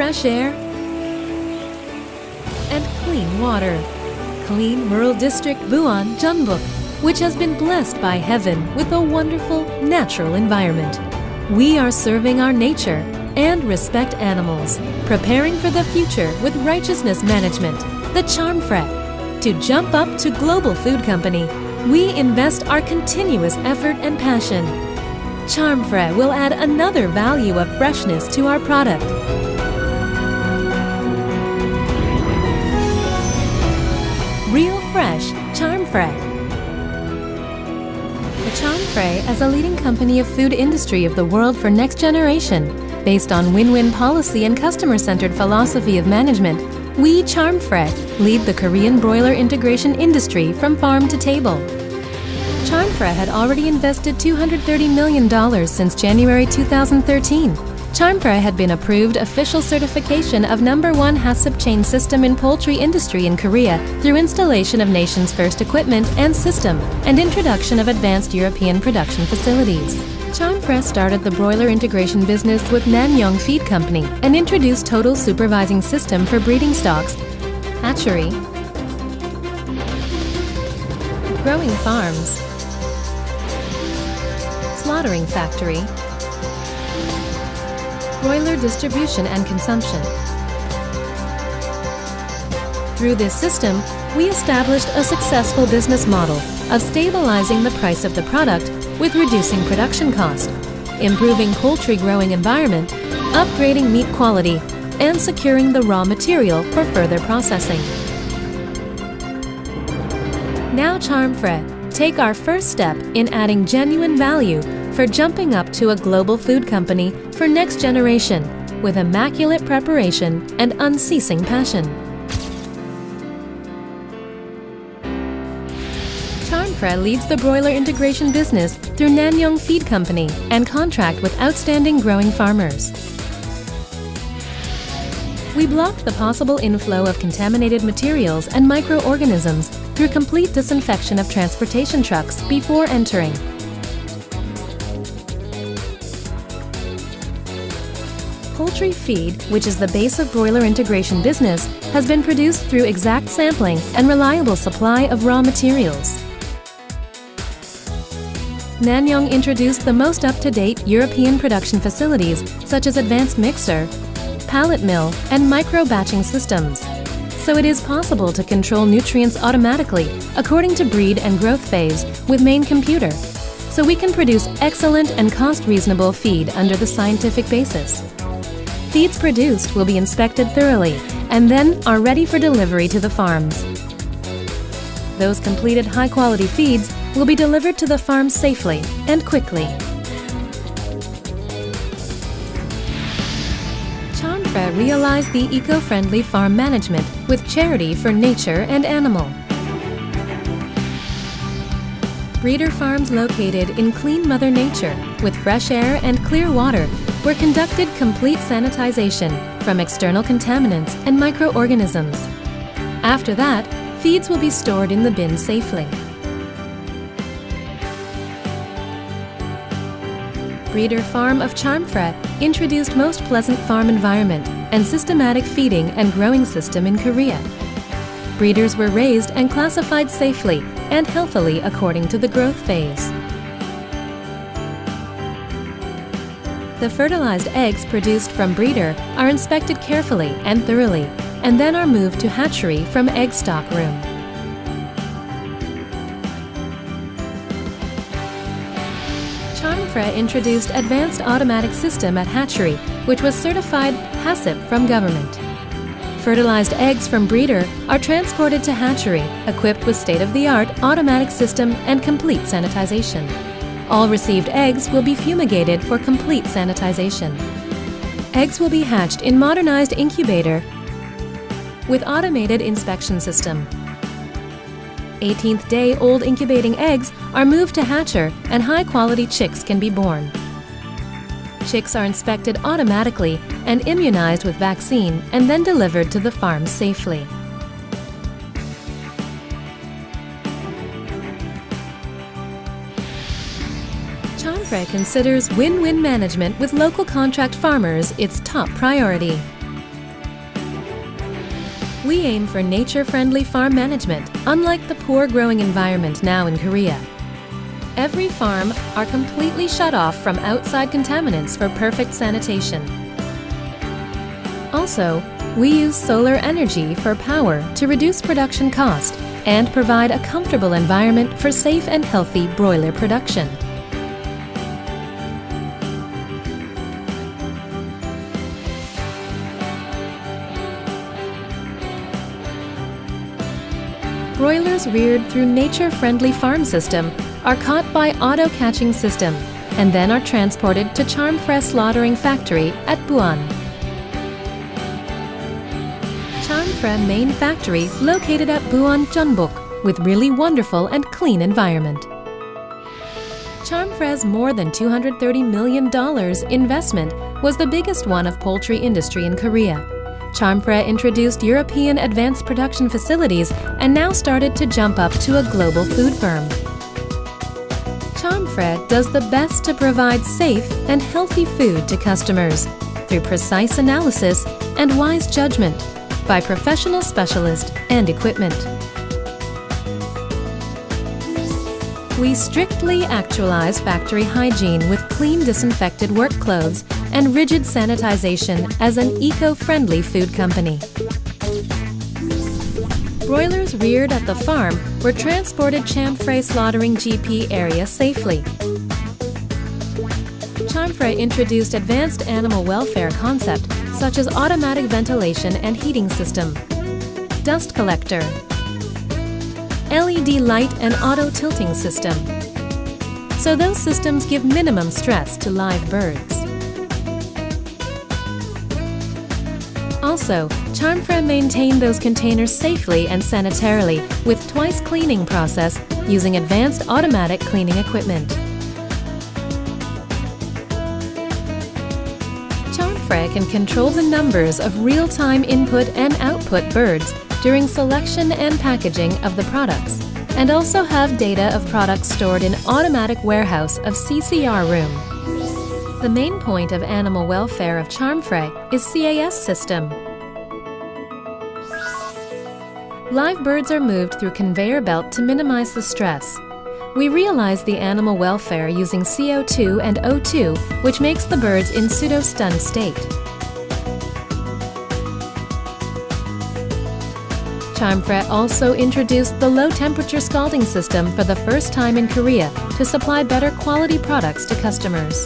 fresh air and clean water. Clean rural district Buan, Jeonbuk, which has been blessed by heaven with a wonderful natural environment. We are serving our nature and respect animals, preparing for the future with righteousness management, the Chamfre. To jump up to global food company, we invest our continuous effort and passion. Chamfre will add another value of freshness to our product. Real fresh Chamfre. The Chamfre as a leading company of food industry of the world for next generation, based on win-win policy and customer-centered philosophy of management, we Chamfre lead the Korean broiler integration industry from farm to table. Chamfre had already invested $230 million since January 2013. Chamfre had been approved official certification of #1 HACCP chain system in poultry industry in Korea through installation of nation's first equipment and system and introduction of advanced European production facilities. Chamfre started the broiler integration business with Nanyang Feed Company and introduced total supervising system for breeding stocks, hatchery, growing farms, slaughtering factory, broiler distribution and consumption. Through this system, we established a successful business model of stabilizing the price of the product with reducing production cost, improving poultry growing environment, upgrading meat quality, and securing the raw material for further processing. Now Chamfre take our first step in adding genuine value for jumping up to a global food company for next generation with immaculate preparation and unceasing passion. Chamfre leads the broiler integration business through Nanyang Feed Company and contract with outstanding growing farmers. We blocked the possible inflow of contaminated materials and microorganisms through complete disinfection of transportation trucks before entering. Poultry feed, which is the base of broiler integration business, has been produced through exact sampling and reliable supply of raw materials. Nanyang introduced the most up-to-date European production facilities such as advanced mixer, pallet mill, and micro-batching systems. So it is possible to control nutrients automatically according to breed and growth phase with main computer. So we can produce excellent and cost-reasonable feed under the scientific basis. Feeds produced will be inspected thoroughly and then are ready for delivery to the farms. Those completed high-quality feeds will be delivered to the farms safely and quickly. Chamfre realized the eco-friendly farm management with charity for nature and animal. Breeder farms located in clean Mother Nature with fresh air and clear water were conducted complete sanitization from external contaminants and microorganisms. After that, feeds will be stored in the bin safely. Breeder farm of Chamfre introduced most pleasant farm environment and systematic feeding and growing system in Korea. Breeders were raised and classified safely and healthily according to the growth phase. The fertilized eggs produced from breeder are inspected carefully and thoroughly, and then are moved to hatchery from egg stock room. Chamfre introduced advanced automatic system at hatchery, which was certified HACCP from government. Fertilized eggs from breeder are transported to hatchery, equipped with state-of-the-art automatic system and complete sanitization. All received eggs will be fumigated for complete sanitization. Eggs will be hatched in modernized incubator with automated inspection system. 18th day old incubating eggs are moved to hatcher and high-quality chicks can be born. Chicks are inspected automatically and immunized with vaccine and then delivered to the farm safely. Chamfre considers win-win management with local contract farmers its top priority. We aim for nature-friendly farm management, unlike the poor growing environment now in Korea. Every farm are completely shut off from outside contaminants for perfect sanitation. Also, we use solar energy for power to reduce production cost and provide a comfortable environment for safe and healthy broiler production. Broilers reared through nature-friendly farm system are caught by auto-catching system and then are transported to Chamfre slaughtering factory at Buan. Chamfre main factory located at Buan, Jeonbuk, with really wonderful and clean environment. Chamfre's more than $230 million investment was the biggest one of poultry industry in Korea. Chamfre introduced European advanced production facilities and now started to jump up to a global food firm. Chamfre does the best to provide safe and healthy food to customers through precise analysis and wise judgment by professional specialists and equipment. We strictly actualize factory hygiene with clean disinfected work clothes and rigid sanitization as an eco-friendly food company. Broilers reared at the farm were transported Chamfre slaughtering GP area safely. Chamfre introduced advanced animal welfare concept such as automatic ventilation and heating system, dust collector, LED light and auto tilting system. So those systems give minimum stress to live birds. Also, Chamfre maintained those containers safely and sanitarily with twice cleaning process using advanced automatic cleaning equipment. Chamfre can control the numbers of real-time input and output birds during selection and packaging of the products, and also have data of products stored in automatic warehouse of CCR room. The main point of animal welfare of Chamfre is CAS system. Live birds are moved through conveyor belt to minimize the stress. We realize the animal welfare using CO2 and O2, which makes the birds in pseudo-stunned state. Chamfre also introduced the low-temperature scalding system for the first time in Korea to supply better quality products to customers.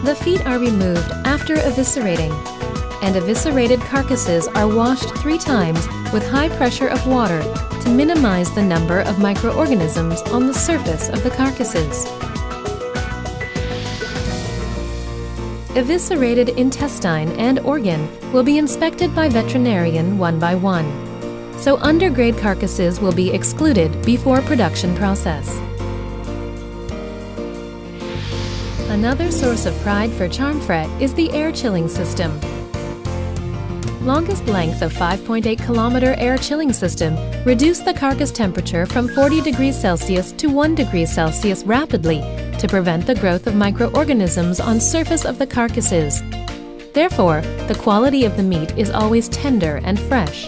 The feet are removed after eviscerating, and eviscerated carcasses are washed 3 times with high pressure of water to minimize the number of microorganisms on the surface of the carcasses. Eviscerated intestine and organ will be inspected by veterinarian one by one, so undergrade carcasses will be excluded before production process. Another source of pride for Chamfre is the air chilling system. Longest length of 5.8 kilometer air chilling system reduced the carcass temperature from 40 degrees Celsius to 1 degree Celsius rapidly to prevent the growth of microorganisms on surface of the carcasses. Therefore, the quality of the meat is always tender and fresh.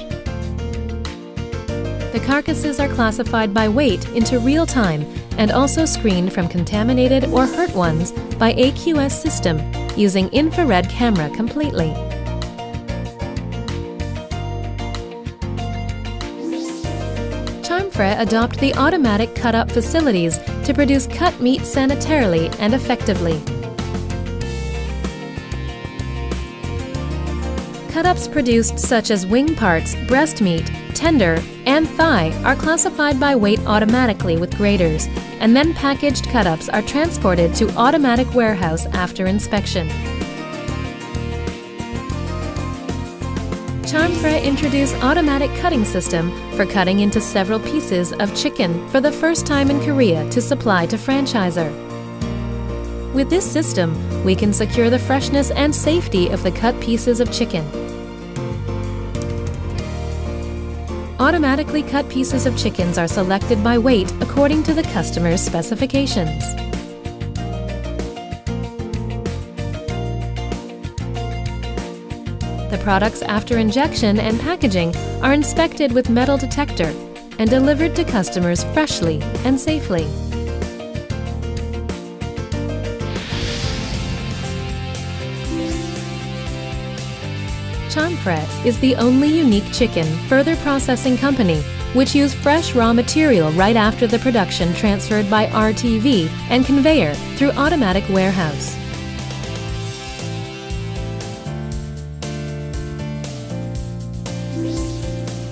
The carcasses are classified by weight into real time and also screened from contaminated or hurt ones by AQS system using infrared camera completely. Chamfre adopt the automatic cut-up facilities to produce cut meat sanitarily and effectively. Cut-ups produced such as wing parts, breast meat, tender, and thigh are classified by weight automatically with graders, and then packaged cut-ups are transported to automatic warehouse after inspection. Chamfre introduced automatic cutting system for cutting into several pieces of chicken for the first time in Korea to supply to franchisor. With this system, we can secure the freshness and safety of the cut pieces of chicken. Automatically cut pieces of chickens are selected by weight according to the customer's specifications. The products after injection and packaging are inspected with metal detector and delivered to customers freshly and safely. Chamfre is the only unique chicken further processing company which use fresh raw material right after the production transferred by RTV and conveyor through automatic warehouse.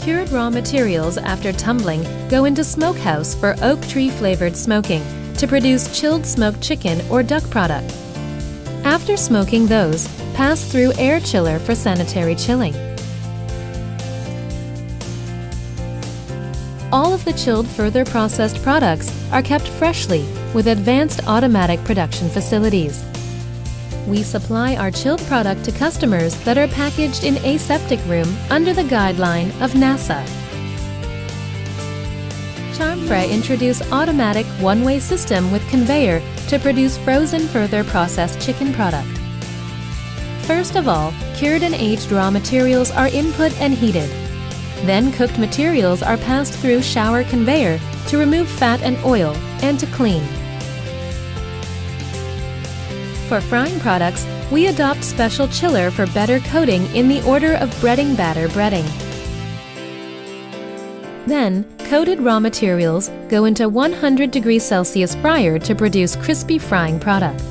Cured raw materials after tumbling go into smokehouse for oak tree flavored smoking to produce chilled smoked chicken or duck product. After smoking those, pass through air chiller for sanitary chilling. All of the chilled further processed products are kept freshly with advanced automatic production facilities. We supply our chilled product to customers that are packaged in aseptic room under the guideline of NASA. Chamfre introduced automatic one-way system with conveyor to produce frozen further processed chicken product. First of all, cured and aged raw materials are input and heated. Then cooked materials are passed through shower conveyor to remove fat and oil and to clean. For frying products, we adopt special chiller for better coating in the order of breading batter breading. Then, coated raw materials go into 100 degrees Celsius fryer to produce crispy frying product.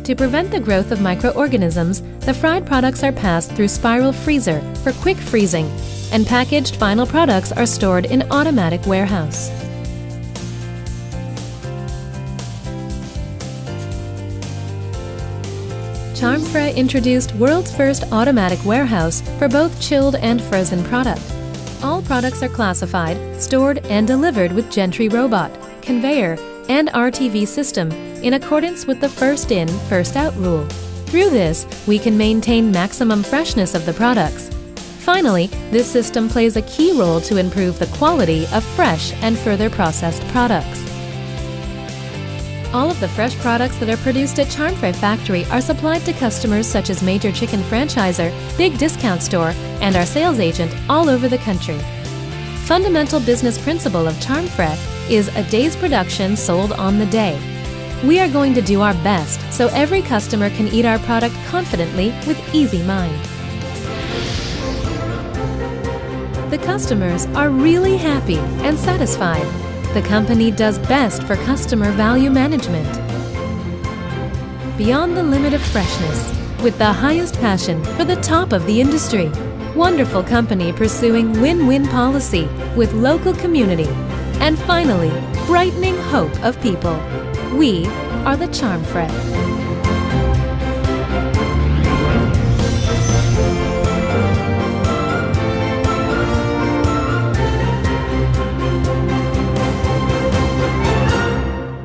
To prevent the growth of microorganisms, the fried products are passed through spiral freezer for quick freezing, and packaged final products are stored in automatic warehouse. Chamfre introduced world's first automatic warehouse for both chilled and frozen product. All products are classified, stored, and delivered with Gentry robot, conveyor, and RTV system in accordance with the first in, first out rule. Through this, we can maintain maximum freshness of the products. Finally, this system plays a key role to improve the quality of fresh and further processed products. All of the fresh products that are produced at Chamfre factory are supplied to customers such as major chicken franchisor, big discount store, and our sales agent all over the country. Fundamental business principle of Chamfre is a day's production sold on the day. We are going to do our best so every customer can eat our product confidently with easy mind. The customers are really happy and satisfied. The company does best for customer value management. Beyond the limit of freshness, with the highest passion for the top of the industry. Wonderful company pursuing win-win policy with local community. And finally, brightening hope of people. We are the Chamfre.